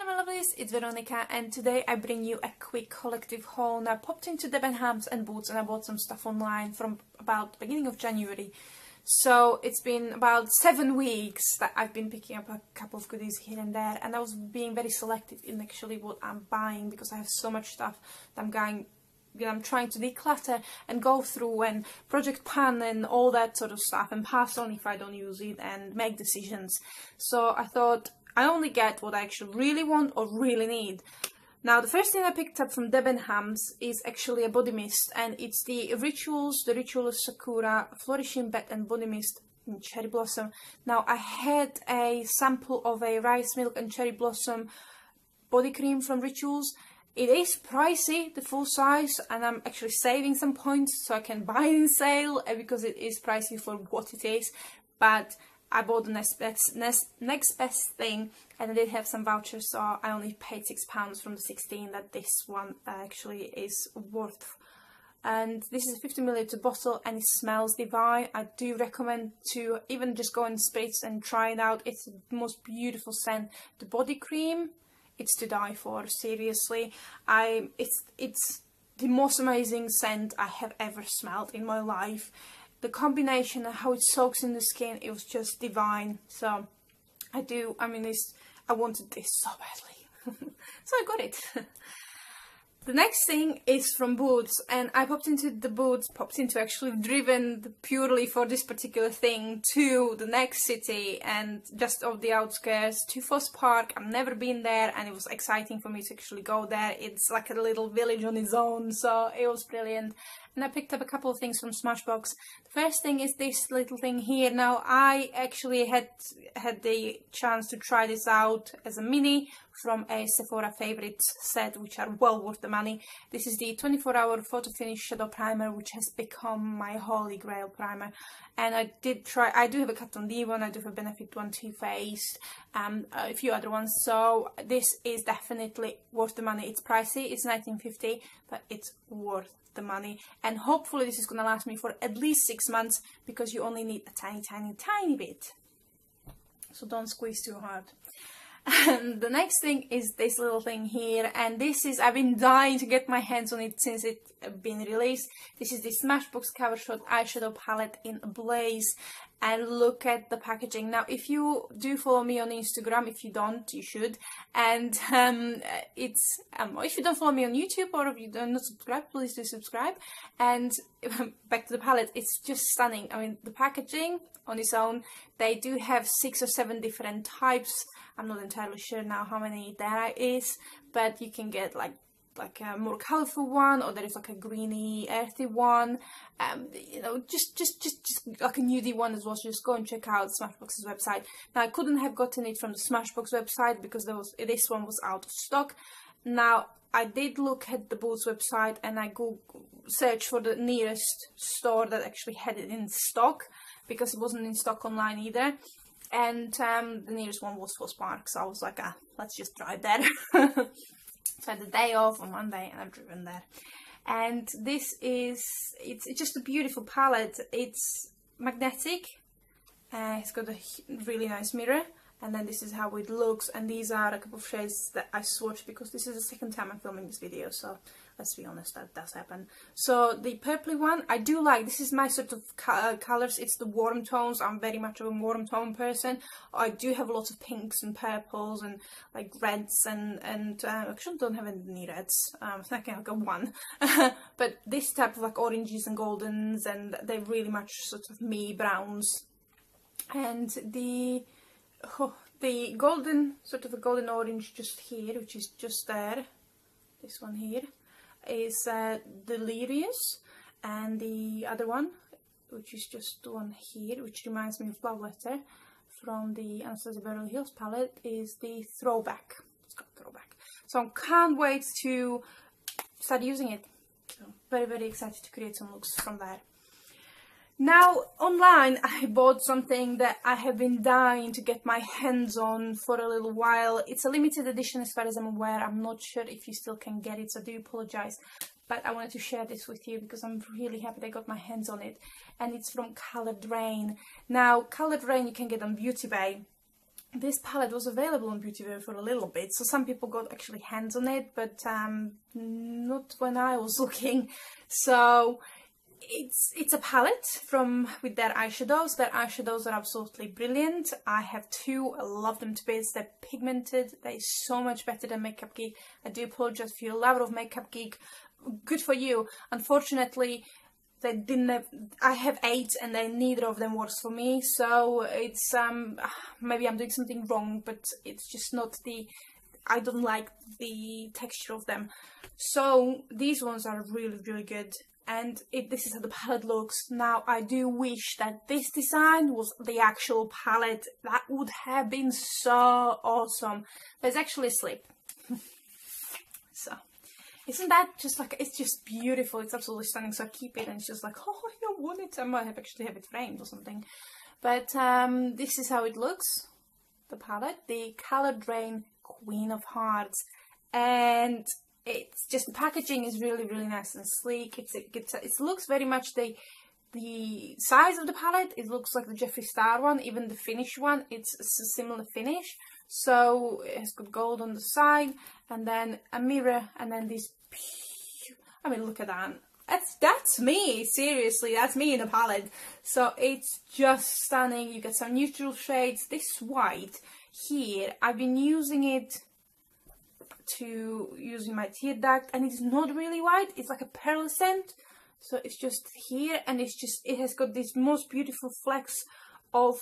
my lovelies, it's Veronika and today I bring you a quick collective haul. Now I popped into Debenhams and Boots and I bought some stuff online from about the beginning of January. So it's been about 7 weeks that I've been picking up a couple of goodies here and there, and I was being very selective in actually what I'm buying because I have so much stuff that I'm trying to declutter and go through and project plan and all that sort of stuff and pass on if I don't use it and make decisions. So I thought I only get what I actually really want or really need. Now the first thing I picked up from Debenhams is actually a body mist, and it's the Rituals of Sakura Flourishing Bed and Body Mist in Cherry Blossom. Now I had a sample of a rice milk and cherry blossom body cream from Rituals. It is pricey, the full size, and I'm actually saving some points so I can buy it in sale because it is pricey for what it is. But I bought the next best thing, and I did have some vouchers, so I only paid £6 from the 16 that this one actually is worth. And this is a 50ml bottle and it smells divine. I do recommend to even just go and spritz and try it out. It's the most beautiful scent. The body cream, it's to die for, seriously. It's the most amazing scent I have ever smelled in my life. The combination of how it soaks in the skin, it was just divine. So I wanted this so badly. So I got it. The next thing is from Boots, and I popped into actually driven purely for this particular thing to the next city and just off the outskirts to Foss Park. I've never been there and it was exciting for me to actually go there. It's like a little village on its own, so it was brilliant. And I picked up a couple of things from Smashbox. The first thing is this little thing here. Now I actually had the chance to try this out as a mini from a Sephora favourite set, which are well worth the money. This is the 24-hour photo finish shadow primer, which has become my holy grail primer. And I do have a Kat Von D one, I do have a Benefit one, Too Faced, a few other ones. So this is definitely worth the money. It's pricey, it's £19.50, but it's worth the money. And hopefully this is gonna last me for at least 6 months because you only need a tiny bit. So don't squeeze too hard. And the next thing is this little thing here, and this is, I've been dying to get my hands on it since it's been released. This is the Smashbox Cover Shot eyeshadow palette in Ablaze, and look at the packaging. Now if you do follow me on Instagram, if you don't, you should, and if you don't follow me on YouTube or if you don't not subscribe, please do subscribe. And back to the palette, it's just stunning. I mean, the packaging on its own, they do have 6 or 7 different types. I'm not entirely sure now how many there is, but you can get like a more colourful one, or there is like a greeny, earthy one. You know, just like a nudie one as well. So just go and check out Smashbox's website. Now I couldn't have gotten it from the Smashbox website because this one was out of stock. Now I did look at the Boots website and I searched for the nearest store that actually had it in stock, because it wasn't in stock online either. And the nearest one was Foss Park, so I was like, let's just drive there. So I had the day off on Monday and I've driven there. And this is, it's just a beautiful palette. It's magnetic, it's got a really nice mirror, and then this is how it looks. And these are a couple of shades that I swatched because this is the second time I'm filming this video, so let's be honest, that does happen. So the purpley one I do like. This is my sort of colours. It's the warm tones. I'm very much of a warm tone person. I do have lots of pinks and purples and like reds and actually don't have any reds. I think I've got one. But this type of like oranges and goldens, and they're really much sort of me browns. And the golden, sort of a golden orange just here, which is just there, this one here, is Delirious, and the other one, which is just the one here, which reminds me of Love Letter from the Anastasia Beverly Hills palette, is the Throwback. It's got Throwback. So I can't wait to start using it. So very excited to create some looks from there. Now, online, I bought something that I have been dying to get my hands on for a little while. It's a limited edition as far as I'm aware. I'm not sure if you still can get it, so I do apologise. But I wanted to share this with you because I'm really happy that I got my hands on it. And it's from Raine. Now, Raine you can get on Beauty Bay. this palette was available on Beautywear for a little bit, so some people got actually hands on it, but not when I was looking. So it's a palette with their eyeshadows. Their eyeshadows are absolutely brilliant. I have two. I love them to bits. They're pigmented. They're so much better than Makeup Geek. I do apologize if you're a lover of Makeup Geek. Good for you. Unfortunately, they didn't have, I have 8 and neither of them works for me. So it's maybe I'm doing something wrong, but it's just not I don't like the texture of them. So these ones are really, really good. And this is how the palette looks. Now, I do wish that this design was the actual palette. That would have been so awesome. There's actually a slip. So, isn't that just like, it's just beautiful. It's absolutely stunning. So I keep it and it's just like, oh, I want it. I might actually have it framed or something. But this is how it looks. The palette. The colored Raine Queen of Hearts. And it's just, the packaging is really, really nice and sleek. It looks very much the size of the palette. It looks like the Jeffree Star one, even the finish one. It's a similar finish. So it's got gold on the side, and then a mirror, and then these. I mean, look at that. That's me. Seriously, that's me in a palette. So it's just stunning. You get some neutral shades. This white here, I've been using it using my tear duct, and it's not really white. It's like a pearlescent. So it's just here, and it has got this most beautiful flecks of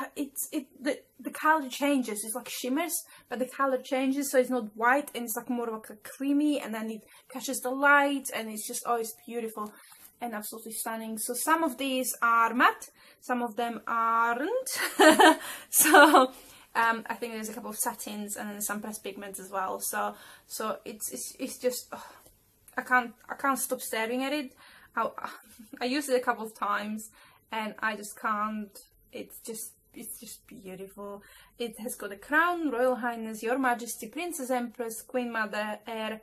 the color changes. It's like shimmers, but the color changes, so it's not white, and it's like more like a creamy, and then it catches the light, and it's just, oh, it's beautiful and absolutely stunning. So some of these are matte, some of them aren't. So I think there's a couple of satins and then some pressed pigments as well. So it's just, oh, I can't stop staring at it. I used it a couple of times and I just can't. It's just beautiful. It has got a crown, Royal Highness, Your Majesty, Princess, Empress, Queen Mother, Heir,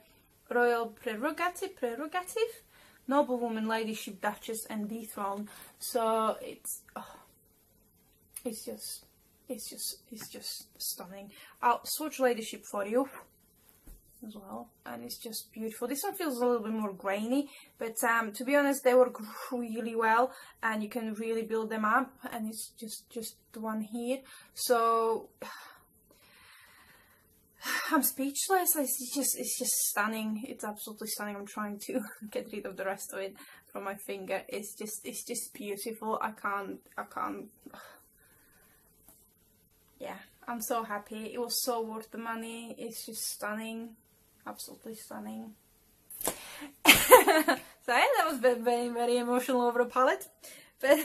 Royal Prerogative, Noblewoman, Ladyship, Duchess, and Dethroned. So it's just stunning. I'll swatch Ladyship for you as well, and it's just beautiful. This one feels a little bit more grainy, but to be honest, they work really well, and you can really build them up. And it's just the one here. So I'm speechless. It's just stunning. It's absolutely stunning. I'm trying to get rid of the rest of it from my finger. It's just beautiful. I can't. Yeah, I'm so happy. It was so worth the money. It's just stunning. Absolutely stunning. So yeah, that was very, very emotional over a palette. But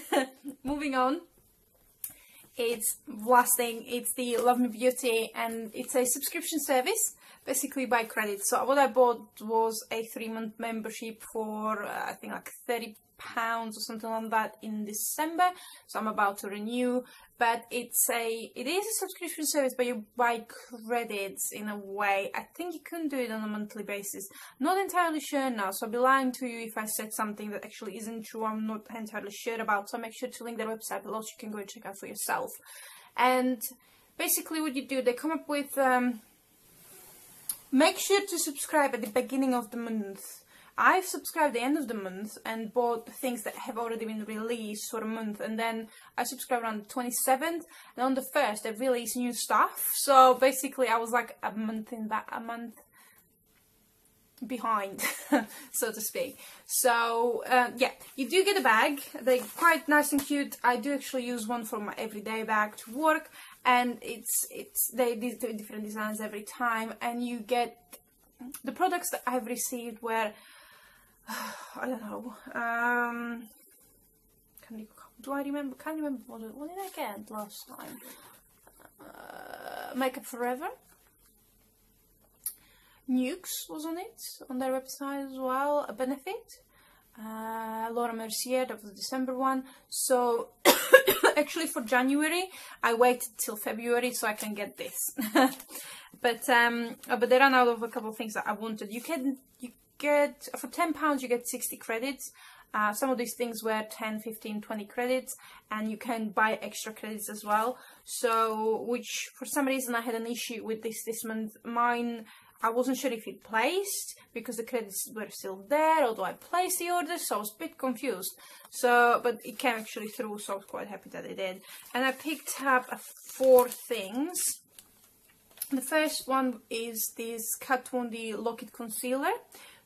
moving on. It's last thing, it's the Love Me Beauty, and it's a subscription service, basically by credit. So what I bought was a 3-month membership for I think like £30 or something like that in December. So I'm about to renew, but it is a subscription service, but you buy credits in a way. I think you can do it on a monthly basis. Not entirely sure now, so I'll be lying to you if I said something that actually isn't true. I'm not entirely sure about, so make sure to link their website below so you can go and check out for yourself. And basically what you do, they come up with make sure to subscribe at the beginning of the month. I've subscribed at the end of the month and bought things that have already been released for a month, and then I subscribed around the 27th, and on the 1st they released new stuff. So basically I was like a month behind, so to speak. So yeah, you do get a bag. They're quite nice and cute. I do actually use one for my everyday bag to work, and they do different designs every time, and you get the products that I've received were I don't know. Can't remember what did I get last time? Makeup Forever. Nukes was on it, on their website as well. A Benefit. Laura Mercier, that was the December one. So actually for January I waited till February so I can get this. But they ran out of a couple of things that I wanted. You get for £10 you get 60 credits. Some of these things were 10, 15, 20 credits, and you can buy extra credits as well. So, which for some reason I had an issue with this month. Mine, I wasn't sure if it placed because the credits were still there, or do I place the order? So I was a bit confused. So, but it came actually through, so I was quite happy that it did. And I picked up 4 things. The first one is this Kat Von D Lock It Concealer.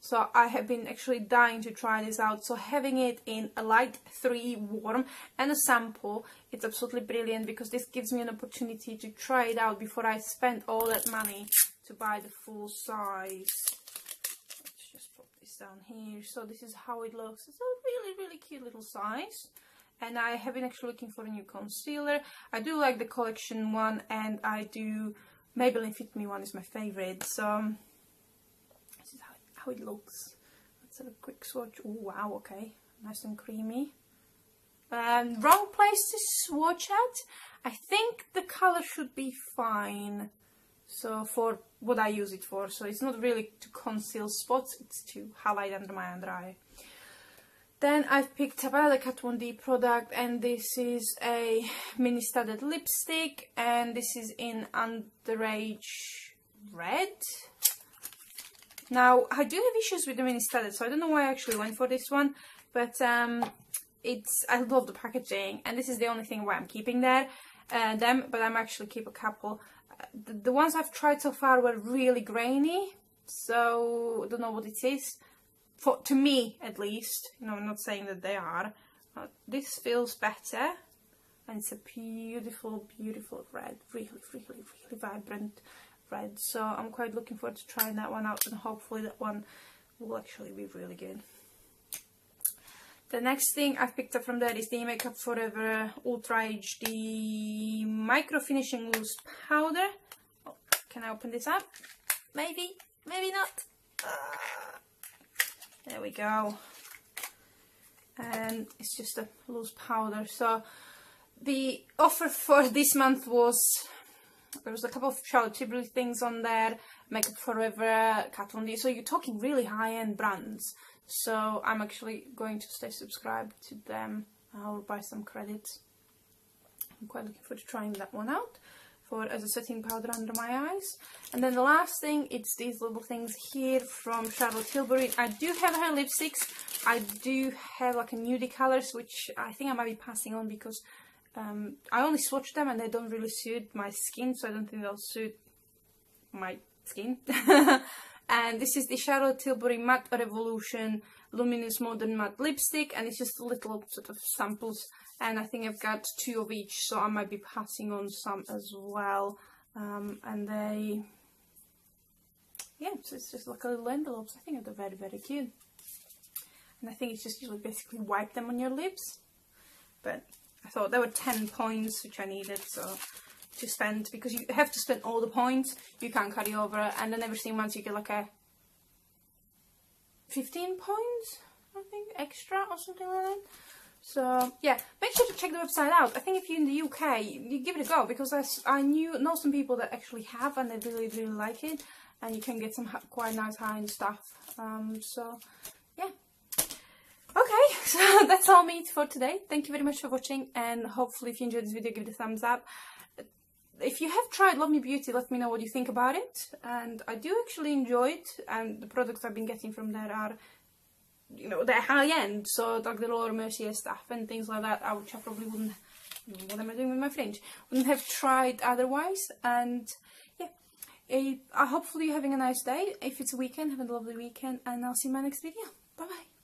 So I have been actually dying to try this out. So having it in a light 3 warm and a sample, it's absolutely brilliant because this gives me an opportunity to try it out before I spend all that money to buy the full size. Let's just put this down here. So this is how it looks. It's a really, really cute little size. And I have been actually looking for a new concealer. I do like the collection one, and I do Maybelline Fit Me one is my favorite. So this is how it looks. Let's have a quick swatch. Oh wow, okay, nice and creamy. Wrong place to swatch at. I think the color should be fine. So for what I use it for, so it's not really to conceal spots, it's to highlight under my under eye. Then I've picked up another Kat Von D product, and this is a mini studded lipstick, and this is in Underage Red. Now, I do have issues with the mini studded, so I don't know why I actually went for this one, but I love the packaging, and this is the only thing why I'm keeping but I'm actually keep a couple. The ones I've tried so far were really grainy, so I don't know what it is. To me, at least, you know, I'm not saying that they are. This feels better, and it's a beautiful, beautiful red, really, really, really vibrant red. So I'm quite looking forward to trying that one out, and hopefully that one will actually be really good. The next thing I've picked up from there is the Makeup Forever Ultra HD Micro Finishing Loose Powder. Oh, can I open this up? Maybe, maybe not. There we go. And it's just a loose powder. So the offer for this month was, there was a couple of Charlotte Tilbury things on there, Makeup Forever, Kat Von D. So you're talking really high-end brands. So I'm actually going to stay subscribed to them. I'll buy some credits. I'm quite looking forward to trying that one out as a setting powder under my eyes. And then the last thing, it's these little things here from Charlotte Tilbury. I do have her lipsticks. I do have like a nudie colours, which I think I might be passing on because I only swatched them and they don't really suit my skin, so I don't think they'll suit my skin. And this is the Charlotte Tilbury Matte Revolution Luminous Modern Matte Lipstick, and it's just little sort of samples, and I think I've got 2 of each, so I might be passing on some as well. And they, yeah, so it's just like a little envelopes. I think they're very, very cute. And I think it's just usually basically wipe them on your lips. But I thought there were 10 points which I needed, so to spend, because you have to spend all the points, you can't carry over, and then every 6 months you get like a 15 points, I think, extra or something like that. So yeah, make sure to check the website out. I think if you're in the UK, you give it a go, because I know some people that actually have, and they really, really like it, and you can get some quite nice high-end stuff. So yeah. Okay, so that's all me for today. Thank you very much for watching, and hopefully if you enjoyed this video, give it a thumbs up. If you have tried Love Me Beauty, let me know what you think about it. And I do actually enjoy it, and the products I've been getting from there are, you know, they're high-end, so like the Laura Mercier stuff and things like that, which I probably wouldn't, what am I doing with my French? Wouldn't have tried otherwise. And yeah, hopefully you're having a nice day. If it's a weekend, have a lovely weekend, and I'll see you in my next video. Bye bye.